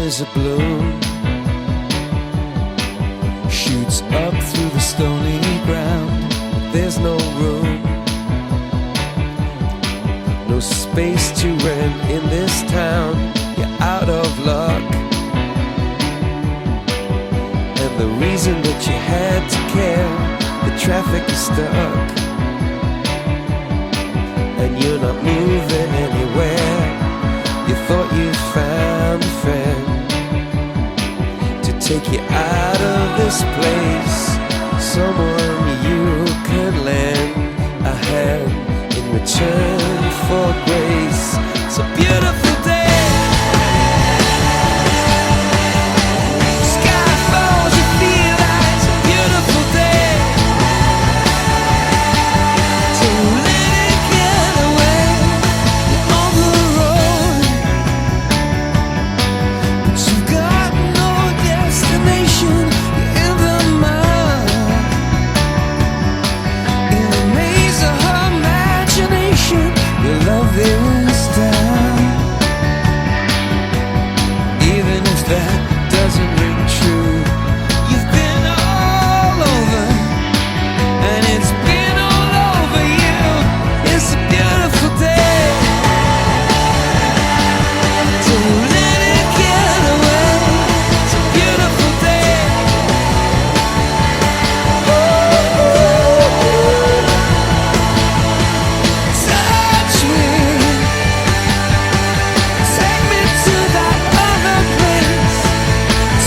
as a bloom shoots up through the stony ground. There's no room, no space to rent in this town. You're out of luck, and the reason that you had to care, the traffic is stuck, and you're not moving anywhere. You thought you found a friend to take you out of this place, someone you can lend a hand in return for grace. It's a beautiful day. Sky falls, you feel like it's a beautiful day. So let it get away. You're on the road, but you've got no destination. You're in the mud, in the maze of her imagination. Your love is down, even if that doesn't ring true. You've been all over, and it's been all over you. It's a beautiful day, so let it get away. It's a beautiful day. Touch me, take me to that other place.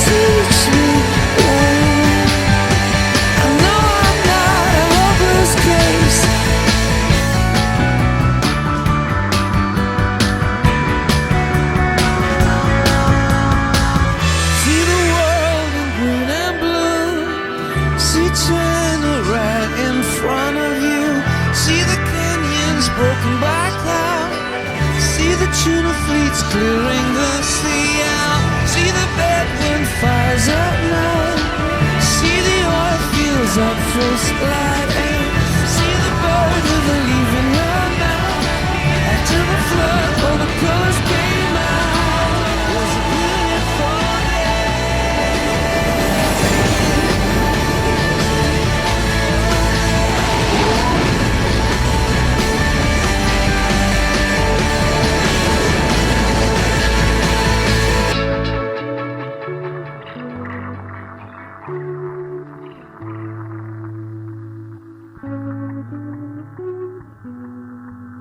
Teach me, I know I'm not a hopeless case. See the world in green and blue. See China right in front of you. See the canyons broken by cloud. See the tuna fleets clearing the sea out. See the bedroom fires at night. See the oil fields up first light. See the bird with a leaf in her mouth after the flood.